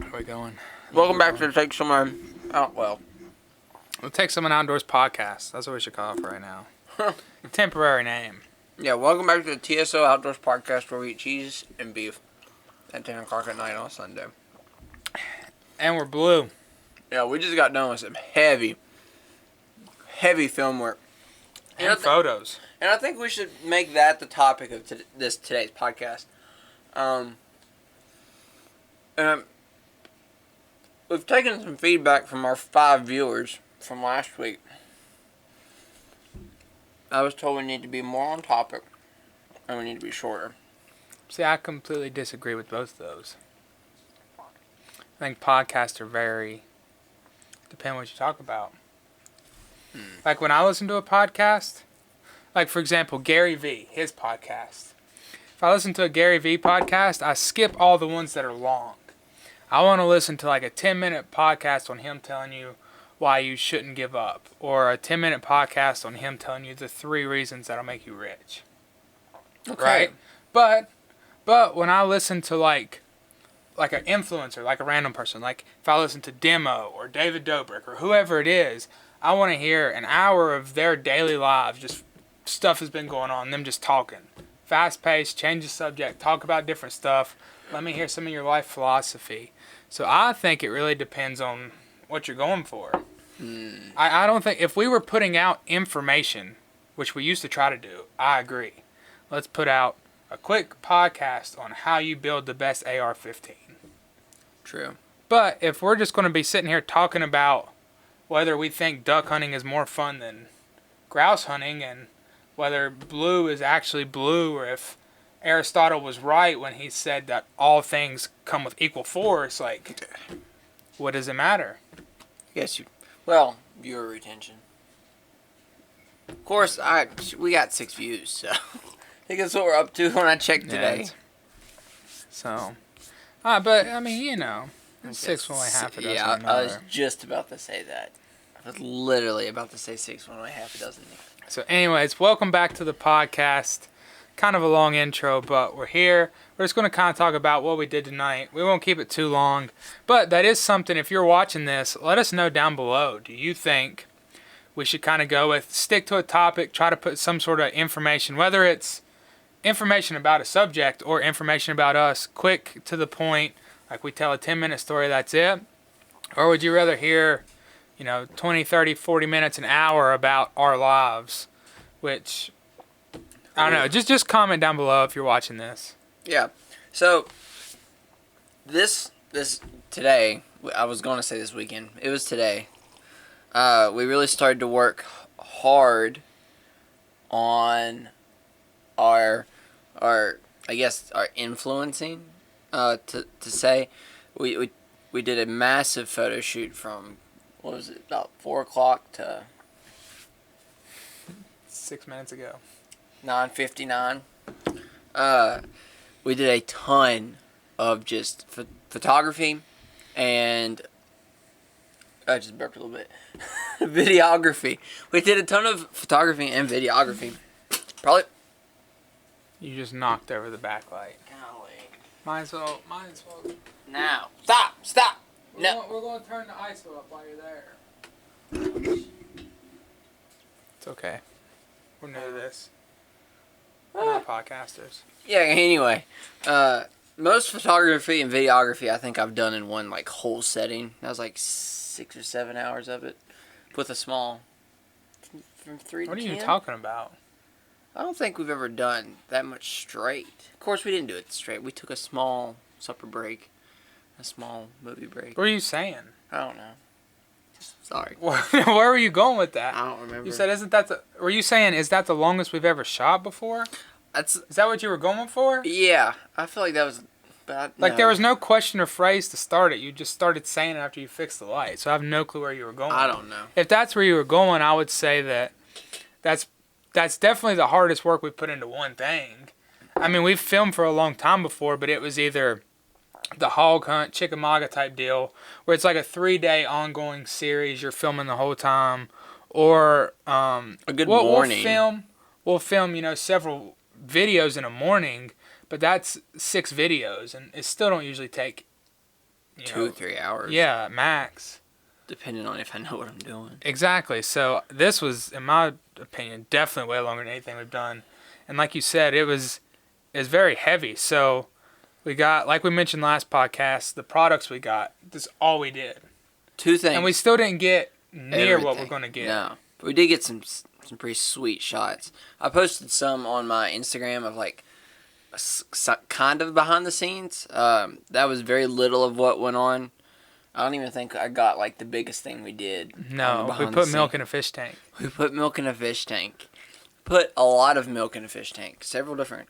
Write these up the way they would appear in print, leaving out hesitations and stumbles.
Where are we going? Welcome back to the Take Someone Out. We'll Take Someone Outdoors podcast. That's what we should call it for right now. Temporary name. Yeah, welcome back to the TSO Outdoors podcast where we eat cheese and beef at 10 o'clock at night on Sunday. And we're blue. Yeah, we just got done with some heavy film work. And photos. And I think we should make that the topic of today's podcast. We've taken some feedback from our 5 viewers from last week. I was told we need to be more on topic and we need to be shorter. See, I completely disagree with both of those. I think podcasts are depend what you talk about. Like when I listen to a podcast, like for example, Gary V, his podcast. If I listen to a Gary V podcast, I skip all the ones that are long. I want to listen to like a 10-minute podcast on him telling you why you shouldn't give up, or a 10-minute podcast on him telling you the 3 reasons that'll make you rich. Okay. Right? But when I listen to like an influencer, like a random person, like if I listen to Demo or David Dobrik or whoever it is, I want to hear an hour of their daily lives, just stuff has been going on, them just talking. Fast paced, change the subject, talk about different stuff. Let me hear some of your life philosophy. So I think it really depends on what you're going for. I don't think, if we were putting out information, which we used to try to do, I agree. Let's put out a quick podcast on how you build the best AR-15. True. But if we're just going to be sitting here talking about whether we think duck hunting is more fun than grouse hunting, and whether blue is actually blue, or if Aristotle was right when he said that all things come with equal force, like, what does it matter? Viewer retention. Of course, we got 6 views, so I think that's what we're up to when I checked today. But I mean, you know, 6 when only half a dozen. Yeah, I was just about to say that. I was literally about to say 6 when only half a dozen. So anyways, welcome back to the podcast. Kind of a long intro, but we're here. We're just going to kind of talk about what we did tonight. We won't keep it too long, but that is something, if you're watching this, let us know down below. Do you think we should kind of go with, stick to a topic, try to put some sort of information, whether it's information about a subject or information about us, quick to the point, like we tell a 10-minute story, that's it? Or would you rather hear, 20, 30, 40 minutes, an hour about our lives, which, I don't know, just comment down below if you're watching this. Yeah. So, this today, I was going to say this weekend, it was today, we really started to work hard on our influencing, to say. We did a massive photo shoot from, what was it, about 4 o'clock to 6 minutes ago. 9:59. We did a ton of just photography and I just burped a little bit. Videography. We did a ton of photography and videography. Probably. You just knocked over the backlight. Golly. Might as well. Now. Stop. No. We're going to turn the ISO up while you're there. It's okay. We're new to this. We're not podcasters. Yeah, anyway. Most photography and videography I think I've done in one whole setting. That was 6 or 7 hours of it. With a small from 3 to 10. What are you talking about? I don't think we've ever done that much straight. Of course we didn't do it straight. We took a small supper break. A small movie break. What are you saying? I don't know. Sorry. Where were you going with that? I don't remember. You said, were you saying, is that the longest we've ever shot before? Is that what you were going for? Yeah. I feel like that was... There was no question or phrase to start it. You just started saying it after you fixed the light. So I have no clue where you were going. I don't know. If that's where you were going, I would say that's definitely the hardest work we've put into one thing. I mean, we've filmed for a long time before, but it was either the hog hunt, Chickamauga type deal, where it's like a 3-day ongoing series. You're filming the whole time, or a good morning. We'll film, several videos in a morning, but that's 6 videos, and it still don't usually take 2 or 3 hours. Yeah, max. Depending on if I know what I'm doing. Exactly. So this was, in my opinion, definitely way longer than anything we've done. And like you said, it was very heavy. So we got, like we mentioned last podcast, the products we got. That's all we did. 2 things. And we still didn't get near Everything. what we're going to get. No. But we did get some pretty sweet shots. I posted some on my Instagram of like kind of behind the scenes. That was very little of what went on. I don't even think I got like the biggest thing we did. No, we put milk in a fish tank. We put milk in a fish tank. Put a lot of milk in a fish tank. Several different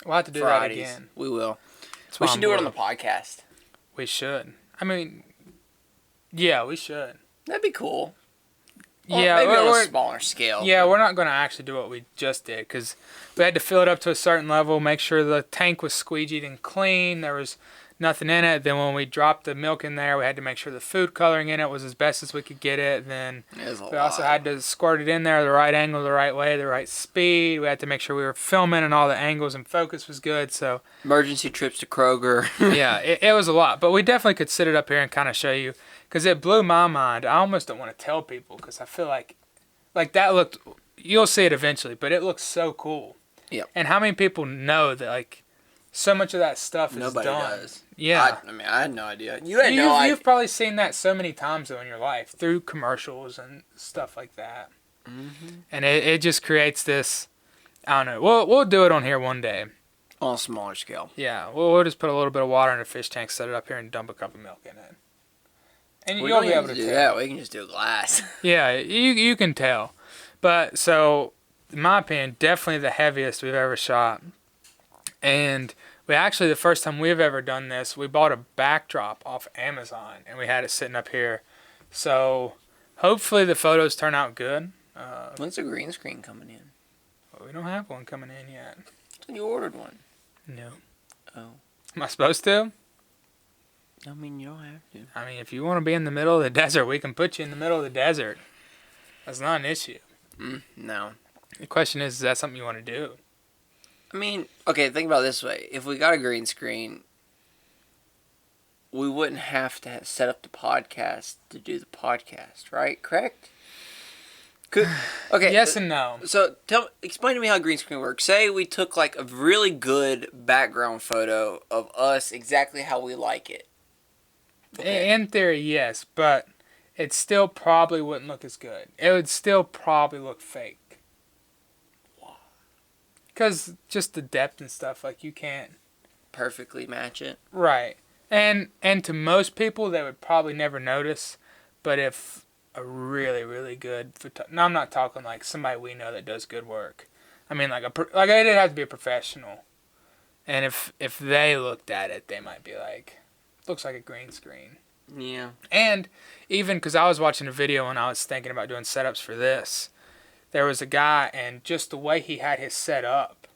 We'll have to do varieties. that again. We will. That's We why should I'm do it on bored. the podcast. We should. I mean, yeah, we should. That'd be cool. Well, Yeah, maybe on we're- a smaller scale. Yeah, we're not going to actually do what we just did because we had to fill it up to a certain level, make sure the tank was squeegeed and clean. There was nothing in it. Then when we dropped the milk in there, we had to make sure the food coloring in it was as best as we could get it. Then we also had to squirt it in there the right angle, the right way, the right speed. We had to make sure we were filming and all the angles and focus was good. So emergency trips to Kroger. yeah, it was a lot. But we definitely could sit it up here and kind of show you because it blew my mind. I almost don't want to tell people because I feel like that looked, you'll see it eventually, but it looks so cool. Yeah. And how many people know that like so much of that stuff is Nobody done? does. Yeah. I mean, I had no idea. You had no idea. You've probably seen that so many times though in your life through commercials and stuff like that. Mm-hmm. And it just creates this, I don't know. We'll do it on here one day. On a smaller scale. Yeah. We'll just put a little bit of water in a fish tank, set it up here, and dump a cup of milk in it. And We you'll don't be able have to do tell. that. We can just do a glass. Yeah, you can tell. But so, in my opinion, definitely the heaviest we've ever shot. And we actually, the first time we've ever done this, we bought a backdrop off Amazon and we had it sitting up here. So hopefully the photos turn out good. When's the green screen coming in? We don't have one coming in yet. You ordered one. No. Oh. Am I supposed to? I mean, you don't have to. I mean, if you want to be in the middle of the desert, we can put you in the middle of the desert. That's not an issue. No. The question is that something you want to do? I mean, okay, think about it this way. If we got a green screen, we wouldn't have to set up the podcast to do the podcast, right? Correct? Okay. Yes and no. So explain to me how green screen works. Say we took like a really good background photo of us exactly how we like it. Okay. In theory, yes, but it still probably wouldn't look as good. It would still probably look fake. Why? Because just the depth and stuff, like you can't. Perfectly match it. Right. And to most people, they would probably never notice. But if a really, really good no, I'm not talking like somebody we know that does good work. I mean, like it'd have to be a professional. And if they looked at it, they might be like, looks like a green screen. Yeah. And even because I was watching a video when I was thinking about doing setups for this, there was a guy and just the way he had his set up,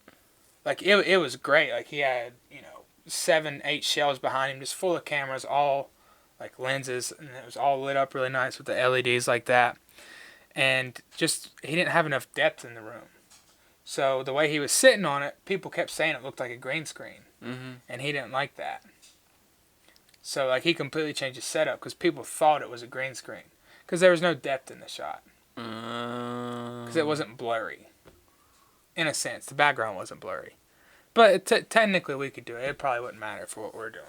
like it was great. Like he had 7, 8 shelves behind him, just full of cameras, all like lenses, and it was all lit up really nice with the LEDs like that. And just he didn't have enough depth in the room, so the way he was sitting on it, people kept saying it looked like a green screen, and he didn't like that. So like he completely changed his setup because people thought it was a green screen because there was no depth in the shot because it wasn't blurry. In a sense, the background wasn't blurry, but technically we could do it. It probably wouldn't matter for what we're doing.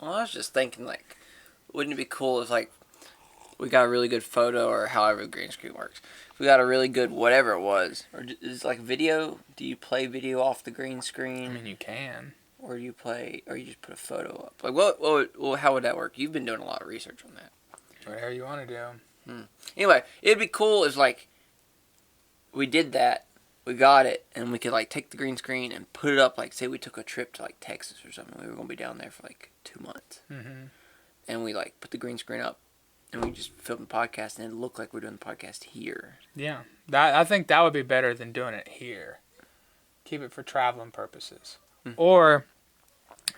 Well, I was just thinking, like, wouldn't it be cool if, like, we got a really good photo or however the green screen works. If we got a really good whatever it was. Or is it like video? Do you play video off the green screen? I mean, you can. Or you just put a photo up? Like, what how would that work? You've been doing a lot of research on that. Whatever you want to do. Anyway, it'd be cool if, like, we did that. We got it, and we could, like, take the green screen and put it up, like, say we took a trip to, like, Texas or something. We were going to be down there for, like, 2 months. Mm-hmm. And we, like, put the green screen up, and we just filmed the podcast, and it looked like we're doing the podcast here. Yeah, I think that would be better than doing it here. Keep it for traveling purposes. Or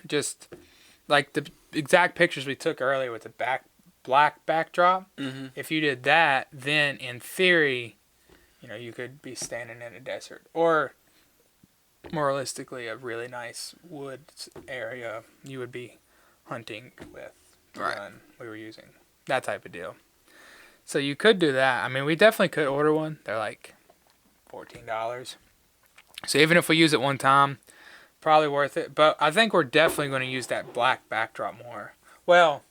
just, like, the exact pictures we took earlier with the black backdrop. If you did that, then, in theory, you could be standing in a desert. Or, more realistically, a really nice woods area. You would be hunting with the Right. gun we were using. That type of deal. So you could do that. I mean, we definitely could order one. They're like $14. So even if we use it one time, probably worth it. But I think we're definitely going to use that black backdrop more. Well,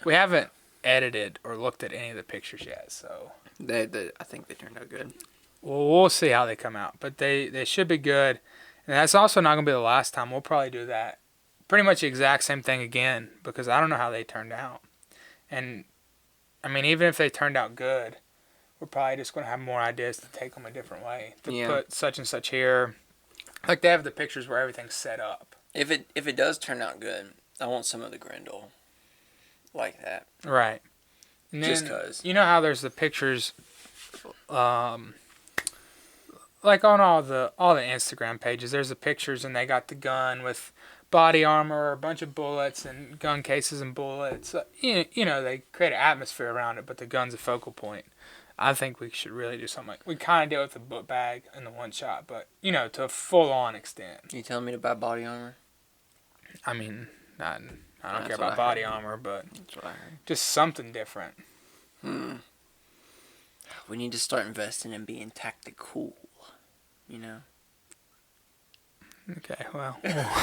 we haven't edited or looked at any of the pictures yet, so I think they turned out good. well, we'll see how they come out. But they should be good. And that's also not going to be the last time. We'll probably do that. Pretty much the exact same thing again because I don't know how they turned out. And, I mean, even if they turned out good, we're probably just going to have more ideas to take them a different way. To put such and such here. Like they have the pictures where everything's set up. If it does turn out good, I want some of the Grendel like that. Right. And Just then, because. you know how there's the pictures, like on all the Instagram pages, there's the pictures and they got the gun with body armor, a bunch of bullets and gun cases and bullets. You know, they create an atmosphere around it, but the gun's a focal point. I think we should really do something like we kind of did with the book bag and the one shot, but you know, to a full on extent. You telling me to buy body armor? I mean, I don't That's care what about I body heard. armor, but That's what I heard. just something different. We need to start investing in being tactical. You know. Okay, well,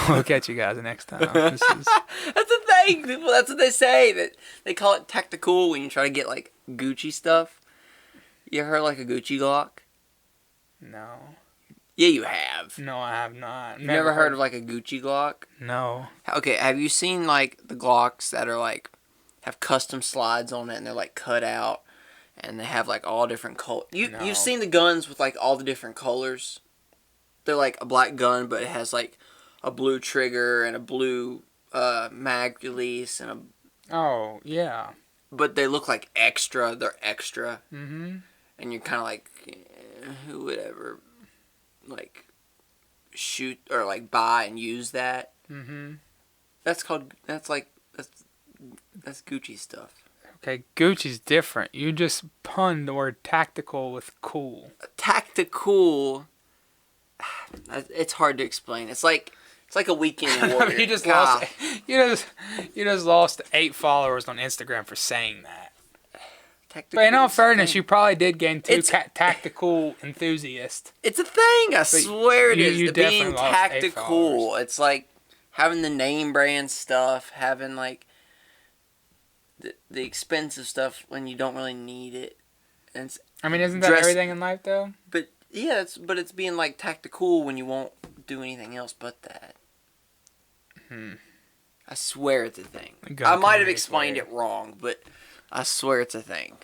we'll catch you guys next time. This is That's the thing. People, that's what they say. That they call it tactical when you try to get like Gucci stuff. You ever heard like a Gucci Glock? no. Yeah, you have. No, I have not. You've never heard of like a Gucci Glock? No. Okay, have you seen like the Glocks that are like have custom slides on it and they're like cut out and they have like all different colors? No. You've seen the guns with like all the different colors? They're like a black gun, but it has like a blue trigger and a blue mag release and a. Oh, yeah. But they look like extra. They're extra, Mm-hmm. and you're kind of like, who would ever like shoot or like buy and use that? Mm-hmm. That's Gucci stuff. Okay, Gucci's different. You just punned the word tactical with cool. Tactical. It's hard to explain. It's like a weekend warrior. you just God. lost. You just lost 8 followers on Instagram for saying that. Tactical But in all is a fairness, thing. you probably did gain 2 It's- tactical enthusiasts. It's a thing. I swear it is. you The definitely being lost 8 tactical. followers. It's like having the name brand stuff, having like the expensive stuff when you don't really need it. And it's, I mean, isn't that Dress- everything in life, though? but yeah, it's being like tactical when you won't do anything else but that. I swear it's a thing. The gun I might have community's explained weird. it wrong, but I swear it's a thing.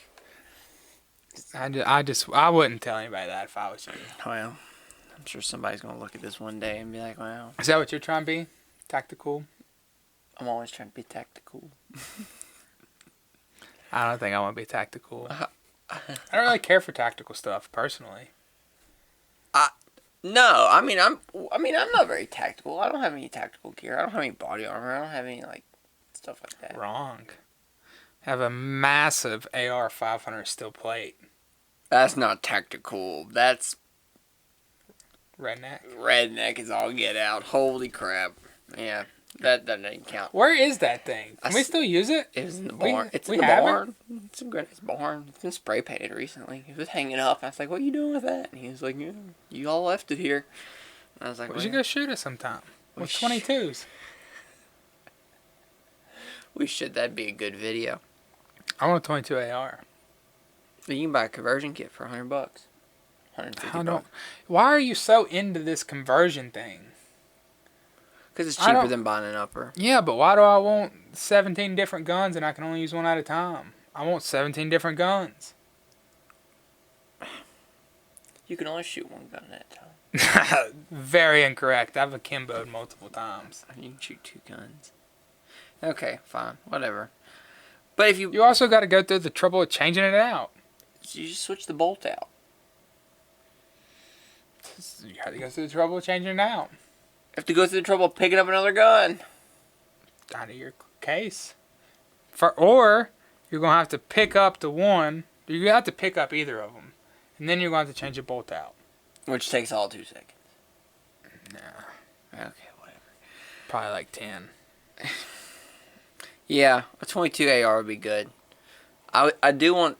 I wouldn't tell anybody that if I was you. Well, I'm sure somebody's gonna look at this one day and be like, "Wow, Is that what you're trying to be? Tactical? I'm always trying to be tactical." I don't think I want to be tactical. I don't really care for tactical stuff personally. No, I mean I'm not very tactical. I don't have any tactical gear. I don't have any body armor. I don't have any like stuff like that. Wrong. Have a massive AR 500 steel plate. That's not tactical. That's Redneck. redneck is all get out. Holy crap! Yeah, that doesn't count. Where is that thing? Can we still use it? It was in the We- barn. It's we in the have it? barn. It's in Granny's barn. It's been spray painted recently. It was hanging up. I was like, "What are you doing with that?" And he was like, "Yeah, you all left it here." And I was like, We should "Well, go shoot it sometime. We With sh- 22s. we should. That'd be a good video." I want a 22 AR. But you can buy a conversion kit for $100, $150. Why are you so into this conversion thing? Because it's I cheaper don't- than buying an upper. Yeah, but why do I want 17 different guns and I can only use one at a time? I want 17 different guns. You can only shoot one gun at a time. Very incorrect. I've akimboed multiple times. You can shoot 2 guns. Okay, fine, whatever. But if you You also got to go through the trouble of changing it out. you just switch the bolt out. You have to go through the trouble of changing it out. You have to go through the trouble of picking up another gun. Out of your case. Or you're going to have to pick up the one. You have to pick up either of them. And then you're going to have to change the bolt out. Which takes all 2 seconds. Nah, Okay, whatever. probably like 10. Yeah, a 22 AR would be good. I do want,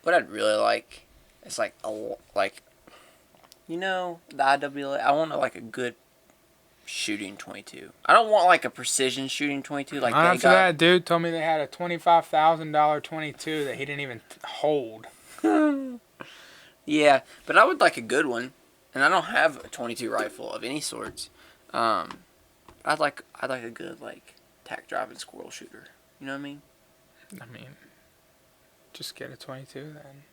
what I'd really like is like the IWA. I want like a good shooting 22. I don't want like a precision shooting 22 like Not they after got. that dude told me they had a $25,000 22 that he didn't even hold. Yeah, but I would like a good one, and I don't have a 22 rifle of any sorts. I'd like a good like tack driving squirrel shooter. You know what I mean? I mean, just get a 22 then.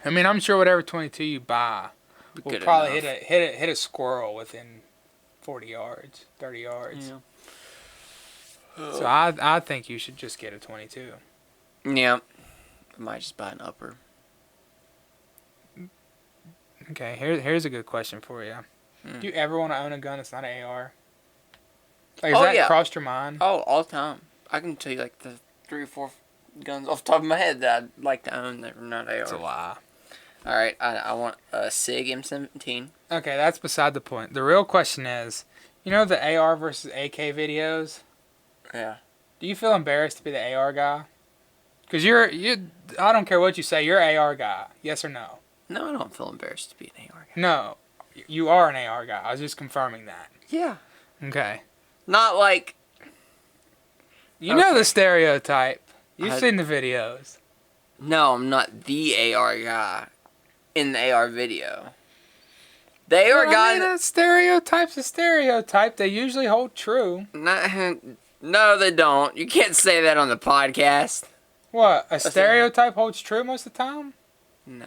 I mean, I'm sure whatever 22 you buy will Good probably enough. hit a squirrel within 40 yards, 30 yards. Yeah. So I think you should just get a 22. Yeah. I might just buy an upper. Okay, here's a good question for you. Do you ever want to own a gun that's not an AR? Like, has that crossed your mind? Oh, all the time. I can tell you like the 3 or 4 guns off the top of my head that I'd like to own that are not AR. That's a lie. All right, I want a SIG M17. Okay, that's beside the point. The real question is, you know the AR versus AK videos? Yeah. Do you feel embarrassed to be the AR guy? Because I don't care what you say, you're an AR guy. Yes or no? No, I don't feel embarrassed to be an AR guy. No, you are an AR guy. I was just confirming that. Yeah. Okay. Not like. You know the stereotype. You've seen the videos. No, I'm not the AR guy in the AR video. The AR guy. I mean, a stereotype's a stereotype. They usually hold true. No, they don't. You can't say that on the podcast. What? A stereotype holds true most of the time? No.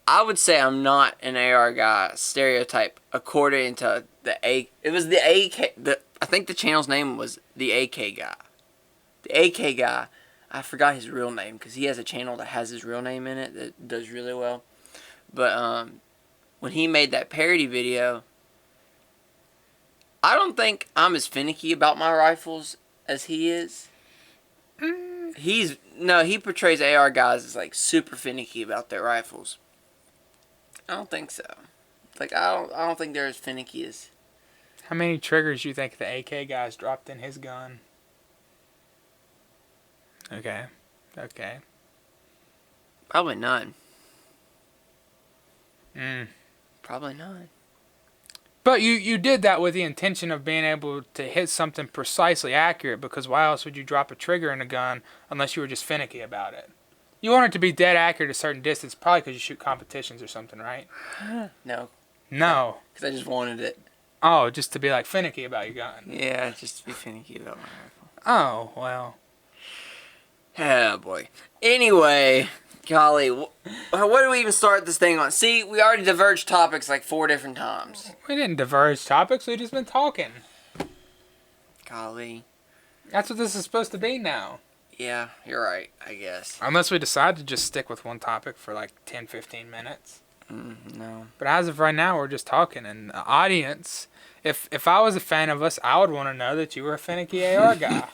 I would say I'm not an AR guy stereotype according to it was the AK. I think the channel's name was the AK guy. The AK guy. I forgot his real name because he has a channel that has his real name in it that does really well. But when he made that parody video, I don't think I'm as finicky about my rifles as he is. He portrays AR guys as like super finicky about their rifles. I don't think so. Like I don't think they're as finicky as. How many triggers do you think the AK guy's dropped in his gun? Okay. Probably none. Mm. Probably none. But you did that with the intention of being able to hit something precisely accurate, because why else would you drop a trigger in a gun unless you were just finicky about it? You want it to be dead accurate at a certain distance, probably because you shoot competitions or something, right? No. No. Because I just wanted it. Oh, just to be like finicky about your gun. Yeah, just to be finicky about my rifle. Oh, well. Oh, boy. Anyway, golly, what do we even start this thing on? See, we already diverged topics like 4 different times. We didn't diverge topics, we just been talking. Golly. That's what this is supposed to be now. Yeah, you're right, I guess. Unless we decide to just stick with one topic for like 10, 15 minutes. No. But as of right now, we're just talking. And the audience, if I was a fan of us, I would want to know that you were a finicky AR guy.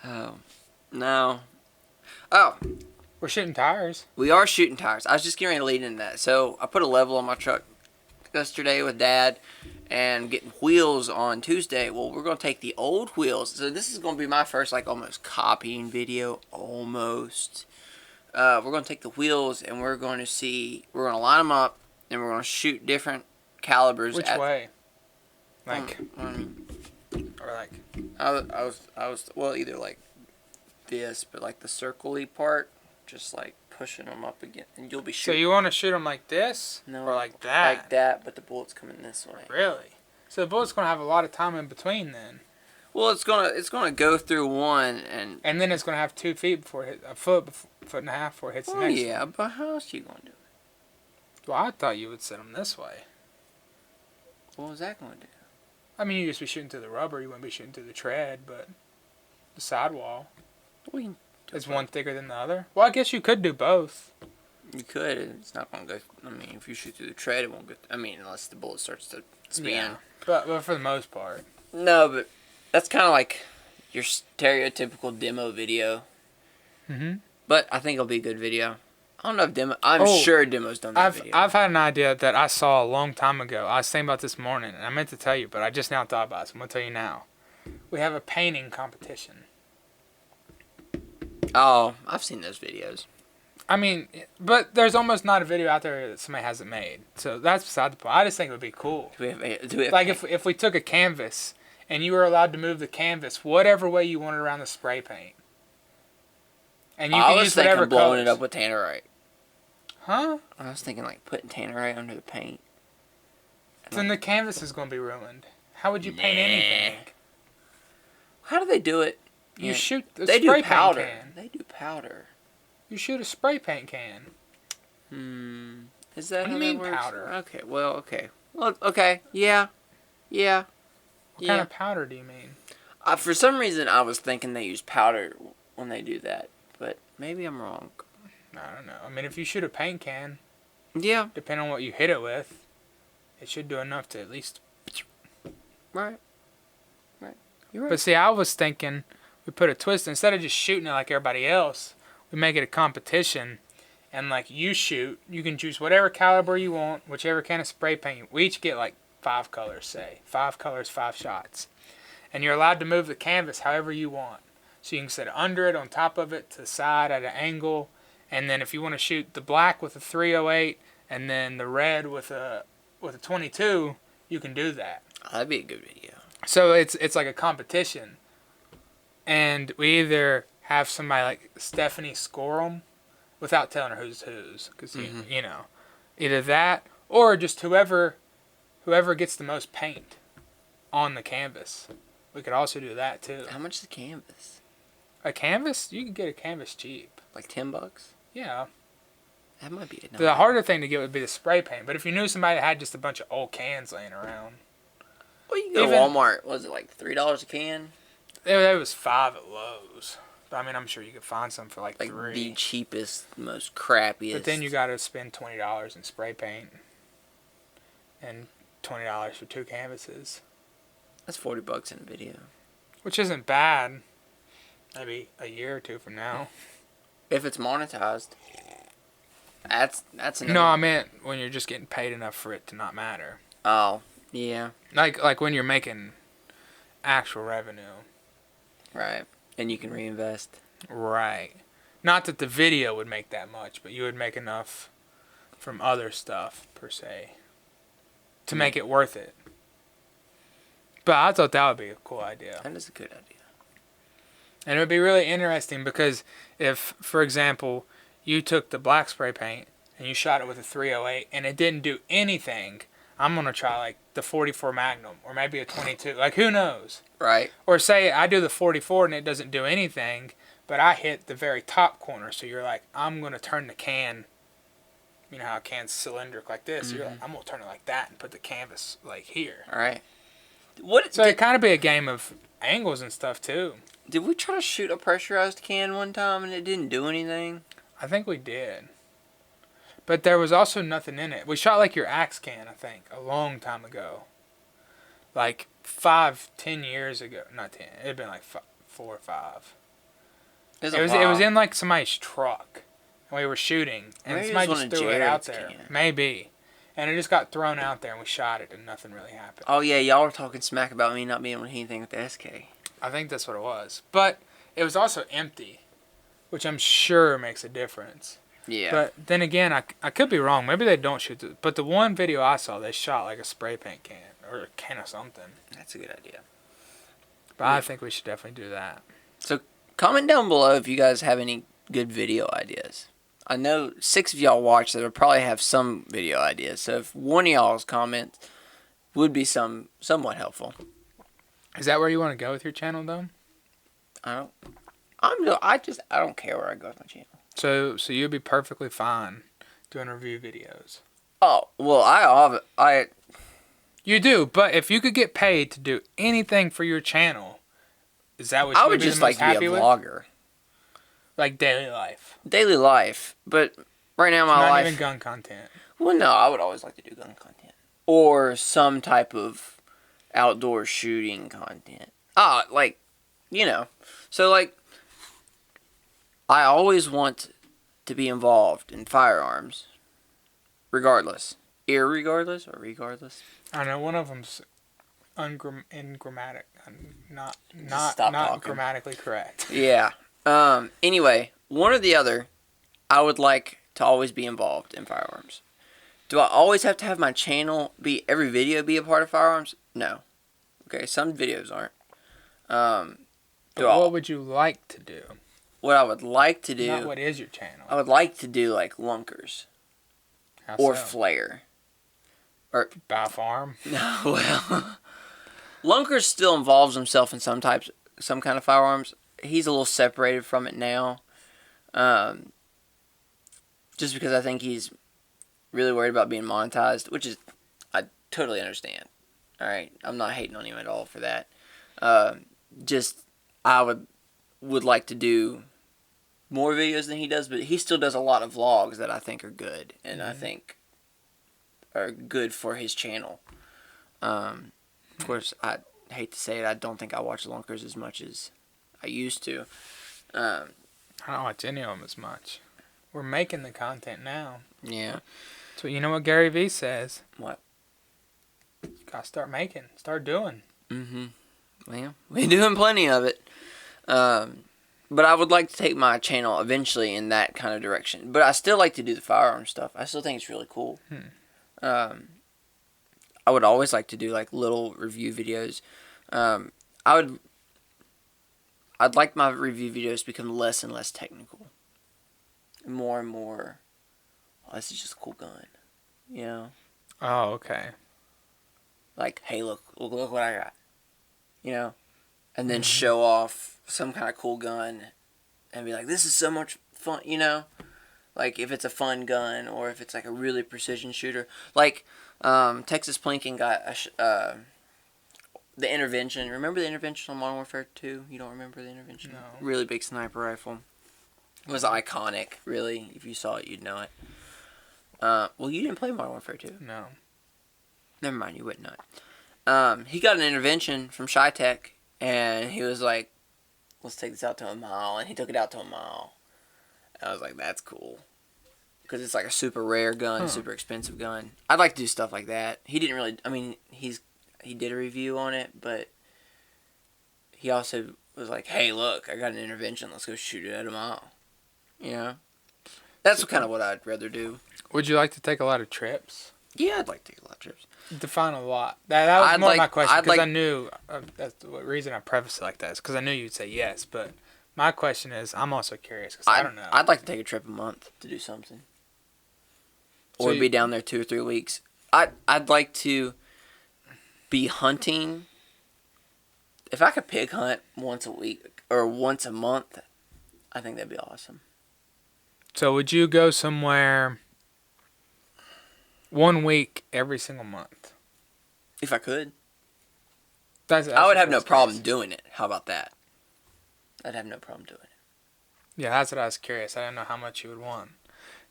Oh. No. Oh. We're shooting tires. We are shooting tires. I was just getting ready to lead into that. So, I put a level on my truck yesterday with Dad and getting wheels on Tuesday. Well, we're going to take the old wheels. So, this is going to be my first, like, almost copying video. Almost. We're going to take the wheels and we're going to line them up and we're going to shoot different calibers. Which way? Like, or like, I was, well, either like this, but like the circle-y part, just like pushing them up again, and you'll be shooting. So you want to shoot them like this? No, or like that? Like that, but the bullet's coming this way. Really? So the bullet's going to have a lot of time in between then? Well, it's gonna go through one and then it's gonna have 2 feet before it hits a foot and a half before it hits the next one. Yeah, but how else you gonna do it? Well, I thought you would set them this way. What was that gonna do? I mean, you just be shooting through the rubber. You wouldn't be shooting through the tread, but the sidewall is one thicker than the other. Well, I guess you could do both. You could. It's not gonna go. I mean, if you shoot through the tread, it won't go. I mean, unless the bullet starts to spin. Yeah, but for the most part. No, but that's kind of like your stereotypical demo video. Mm-hmm. But I think it'll be a good video. I don't know if Demo. I'm Oh, sure Demo's done that video. I've had an idea that I saw a long time ago. I was thinking about this morning, and I meant to tell you, but I just now thought about it, so I'm going to tell you now. We have a painting competition. Oh, I've seen those videos. I mean, but there's almost not a video out there that somebody hasn't made. So that's beside the point. I just think it would be cool. Do we have Like if we took a canvas and you were allowed to move the canvas whatever way you wanted around the spray paint. And you I can was use whatever thinking blowing colors. it up with tannerite. Huh? I was thinking like putting tannerite under the paint. Then the canvas is going to be ruined. How would you paint anything? How do they do it? You shoot the They spray do powder. paint can. They do powder. You shoot a spray paint can. Is that What do how you mean that works? powder? Okay. Well. Okay. Well. Okay. Yeah. Yeah. What kind of powder do you mean? For some reason, I was thinking they use powder when they do that, but maybe I'm wrong. I don't know. I mean, if you shoot a paint can, Yeah. depending on what you hit it with, it should do enough to at least. Right. You're right. But see, I was thinking we put a twist instead of just shooting it like everybody else. We make it a competition, and like you shoot, you can choose whatever caliber you want, whichever kind of spray paint. We each get like 5 colors, say 5 colors, 5 shots, and you're allowed to move the canvas however you want. So you can set it under it, on top of it, to the side at an angle, and then if you want to shoot the black with a 308 and then the red with a 22, you can do that. That'd be a good video. So it's like a competition, and we either have somebody like Stephanie score them without telling her who's, because you know, either that or just whoever gets the most paint on the canvas. We could also do that too. How much is the canvas? A canvas? You can get a canvas cheap. Like $10? Yeah. That might be enough. The harder thing to get would be the spray paint, but if you knew somebody that had just a bunch of old cans laying around. Well, you can go to Walmart. Was it like $3 a can? It was 5 at Lowe's. But I mean, I'm sure you could find some for like 3. The cheapest, most crappiest. But then you got to spend $20 in spray paint and $20 for 2 canvases. That's $40 in a video. Which isn't bad. Maybe a year or 2 from now. If it's monetized. That's another. No, I meant when you're just getting paid enough for it to not matter. Oh, yeah. Like when you're making actual revenue. Right. And you can reinvest. Right. Not that the video would make that much, but you would make enough from other stuff, per se, to make it worth it. But I thought that would be a cool idea. That is a good idea. And it would be really interesting because if, for example, you took the black spray paint and you shot it with a 308 and it didn't do anything, I'm going to try like the 44 Magnum or maybe a 22. Like, who knows? Right. Or say I do the 44 and it doesn't do anything, but I hit the very top corner. So you're like, I'm going to turn the can, you know how a can's cylindrical like this? You're like, I'm going to turn it like that and put the canvas like here. All right. So it kind of be a game of angles and stuff too. Did we try to shoot a pressurized can one time and it didn't do anything? I think we did. But there was also nothing in it. We shot like your Axe can, I think, a long time ago. Like 10 years ago. Not 10. It had been like 4 or 5. It was in like somebody's truck. And we were shooting. And Maybe somebody it was just one of threw it out Jared's there. cans. Maybe. And it just got thrown out there and we shot it and nothing really happened. Oh, yeah. Y'all were talking smack about me not being able to hit anything with the SK. I think that's what it was. But it was also empty, which I'm sure makes a difference. Yeah. But then again, I could be wrong. Maybe they don't shoot it. But the one video I saw, they shot like a spray paint can or a can of something. That's a good idea. But I think we should definitely do that. So comment down below if you guys have any good video ideas. I know 6 of y'all watch that will probably have some video ideas. So if one of y'all's comments would be somewhat helpful. Is that where you want to go with your channel, though? I don't care where I go with my channel. So you'd be perfectly fine doing review videos. Oh, well, You do, but if you could get paid to do anything for your channel, is that what you I would would be just the like most to be happy a with? vlogger. Like daily life. Daily life. But right now my Not life... even gun content. Well, no, I would always like to do gun content. Or some type of outdoor shooting content. So, I always want to be involved in firearms, regardless, irregardless, or regardless. I know one of them's not Stop not talking. grammatically correct. Yeah. Anyway, one or the other, I would like to always be involved in firearms. Do I always have to have my channel every video be a part of firearms? No. Okay, some videos aren't. But what would you like to do? What I would like to do. Not what is your channel. I would like to do like lunkers. How Or so? flare. Or Buy a farm. no, well, lunkers still involves himself in some kind of firearms. He's a little separated from it now. Just because I think he's really worried about being monetized, which is, I totally understand. All right, I'm not hating on him at all for that. Just I would like to do more videos than he does, but he still does a lot of vlogs that I think are good, and I think are good for his channel. Of course, I hate to say it, I don't think I watch lunkers as much as I used to. I don't watch any of them as much. We're making the content now. Yeah. So you know what Gary Vee says? What? You gotta start making, start doing. Mm-hmm. Well, we're doing plenty of it. But I would like to take my channel eventually in that kind of direction. But I still like to do the firearm stuff. I still think it's really cool. I would always like to do like little review videos. I'd like my review videos to become less and less technical. More and more, oh, this is just a cool gun. You know? Oh, okay. Like, hey, look what I got. You know? And then show off some kind of cool gun and be like, this is so much fun, you know? Like, if it's a fun gun or if it's like a really precision shooter. Like, Texas Plinking got the Intervention. Remember the Intervention on Modern Warfare 2? You don't remember the Intervention? No. Really big sniper rifle. It was iconic, really. If you saw it, you'd know it. Well, you didn't play Modern Warfare 2. No. Never mind, you would not. He got an Intervention from Shy-Tech, and he was like, let's take this out to a mile, and he took it out to a mile. And I was like, that's cool. Because it's like a super rare gun, super expensive gun. I'd like to do stuff like that. He didn't really, I mean, he did a review on it, but he also was like, hey, look, I got an Intervention, let's go shoot it at a mile. You know? That's kind of what I'd rather do. Would you like to take a lot of trips? Yeah, I'd like to take a lot of trips. Define a lot. That was more my question, because I knew, that's the reason I prefaced it like that, is because I knew you'd say yes, but my question is, I'm also curious, because I don't know. I'd like to take a trip a month to do something. Or be down there 2 or 3 weeks. I'd like to be hunting. If I could pig hunt once a week or once a month, I think that'd be awesome. So would you go somewhere 1 week every single month? If I could. That's I would have no problem doing it. How about that? I'd have no problem doing it. Yeah, that's what I was curious. I didn't know how much you would want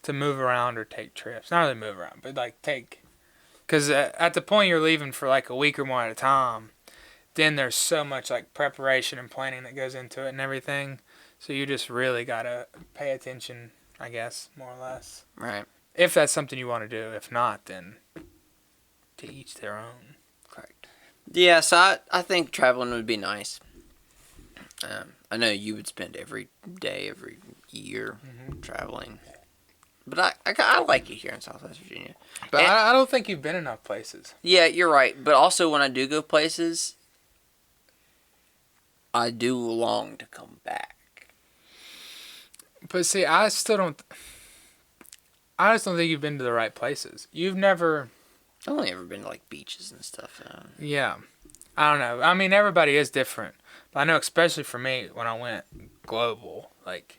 to move around or take trips. Not really move around, but like take. Because at the point you're leaving for like a week or more at a time, then there's so much like preparation and planning that goes into it and everything. So you just really got to pay attention, I guess, more or less. Right. If that's something you want to do. If not, then to each their own. Correct. Yeah, so I think traveling would be nice. I know you would spend every day, every year traveling. But I like it here in Southwest Virginia. But I don't think you've been enough places. Yeah, you're right. But also when I do go places, I do long to come back. But see, I just don't think you've been to the right places. You've never... I've only ever been to like beaches and stuff. Yeah. I don't know. I mean, everybody is different. But I know especially for me, when I went global, like,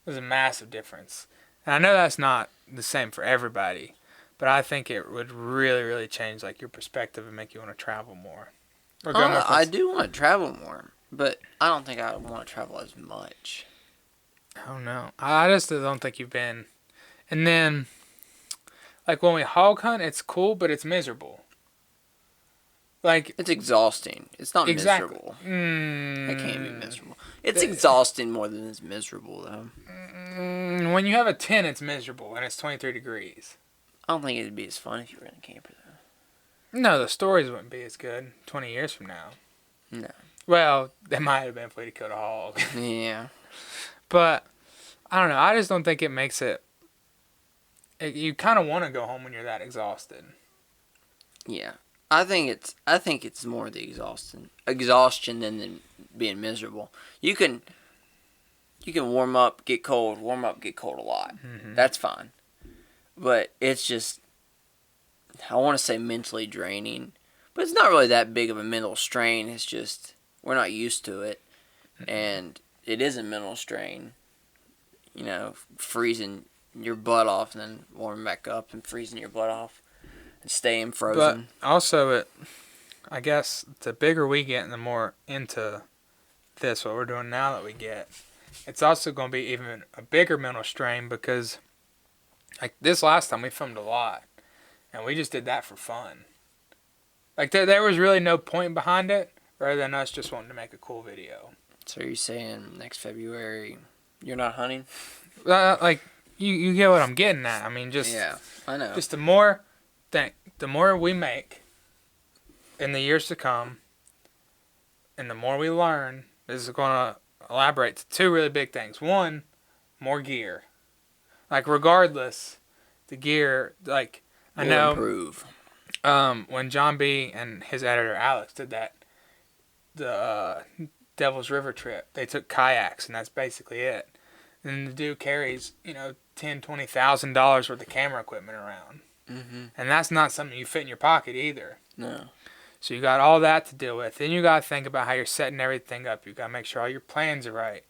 there's a massive difference. And I know that's not the same for everybody, but I think it would really, really change like your perspective and make you want to travel more. Or go more I do want to travel more, but I don't think I want to travel as much. I don't know. I just don't think you've been. And then, like when we hog hunt, it's cool, but it's miserable. Like, It's exhausting. It's not exactly. miserable. It can't be miserable. It's exhausting more than it's miserable, though. When you have a tent, it's miserable, and it's 23 degrees. I don't think it'd be as fun if you were in a camper, though. No, the stories wouldn't be as good 20 years from now. No. Well, they might have been if we'd killed a hog. Yeah. But, I don't know. I just don't think it makes it... You kind of want to go home when you're that exhausted. Yeah. I think it's more the exhaustion than being miserable. You can warm up, get cold a lot. Mm-hmm. That's fine. But it's just, I want to say mentally draining, but it's not really that big of a mental strain. It's just we're not used to it, and it is a mental strain. You know, freezing your butt off and then warming back up and freezing your butt off. Staying frozen. But also, I guess the bigger we get and the more into this, what we're doing now that we get, it's also going to be even a bigger mental strain because, like, this last time we filmed a lot, and we just did that for fun. Like, there was really no point behind it, rather than us just wanting to make a cool video. So you're saying next February you're not hunting? Like, you get what I'm getting at. I mean, just... Yeah, I know. Just the more we make in the years to come, and the more we learn, this is going to elaborate to two really big things. One, more gear. Like, regardless, the gear, like, I know... improve. When John B. and his editor, Alex, did the Devil's River trip, they took kayaks, and that's basically it. And the dude carries, $10,000-$20,000 worth of camera equipment around. Mm-hmm. And that's not something you fit in your pocket either. No. So you got all that to deal with. Then you got to think about how you're setting everything up. You got to make sure all your plans are right.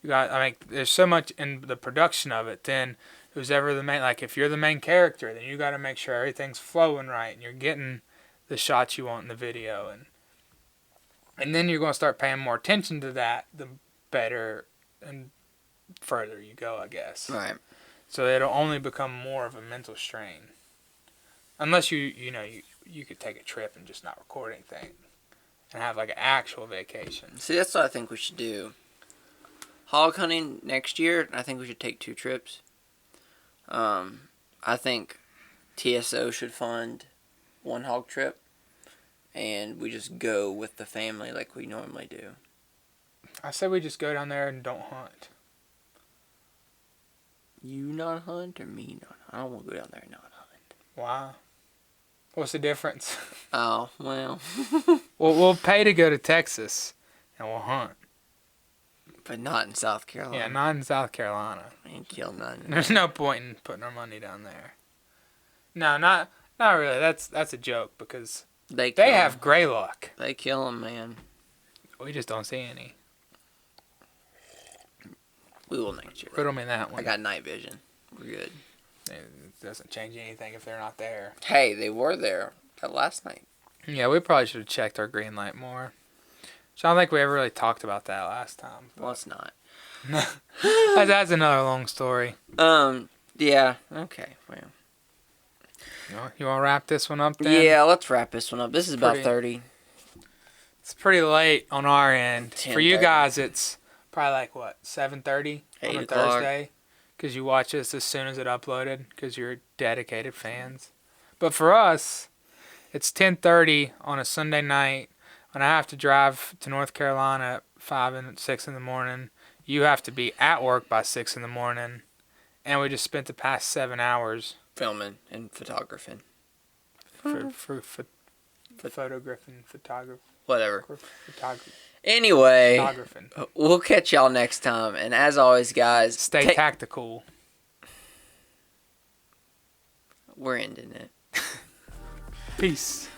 There's so much in the production of it. Then who's ever the main, like if you're the main character, then you got to make sure everything's flowing right and you're getting the shots you want in the video. And then you're going to start paying more attention to that, the better and further you go, I guess. Right. So it'll only become more of a mental strain. Unless you could take a trip and just not record anything and have like an actual vacation. See, that's what I think we should do. Hog hunting next year, I think we should take 2 trips. I think TSO should fund 1 hog trip, and we just go with the family like we normally do. I said we just go down there and don't hunt. You not hunt or me not hunt? I don't want to go down there and not hunt. Why? What's the difference? Oh, well. We'll pay to go to Texas, and we'll hunt. But not in South Carolina. Yeah, not in South Carolina. We ain't kill nothing. There's no point in putting our money down there. No, not really. That's a joke because they have gray luck. They kill them, man. We just don't see any. We will next year. Riddle me that one. I got night vision. We're good. It doesn't change anything if they're not there. Hey, they were there last night. Yeah, we probably should have checked our green light more. So I don't think we ever really talked about that last time. Well, it's not. That's another long story. Yeah. Okay. Well. You want to wrap this one up then? Yeah, let's wrap this one up. This is about 30. It's pretty late on our end. 10:30. For you guys, it's probably like, what, 7:30 on a Thursday? Because you watch this as soon as it uploaded because you're dedicated fans. But for us, it's 10:30 on a Sunday night when I have to drive to North Carolina at 5 and 6 in the morning. You have to be at work by 6 in the morning. And we just spent the past 7 hours filming and photographing. Photographing. Whatever. Photography. Anyway, Photographing. We'll catch y'all next time. And as always, guys, stay tactical. We're ending it. Peace.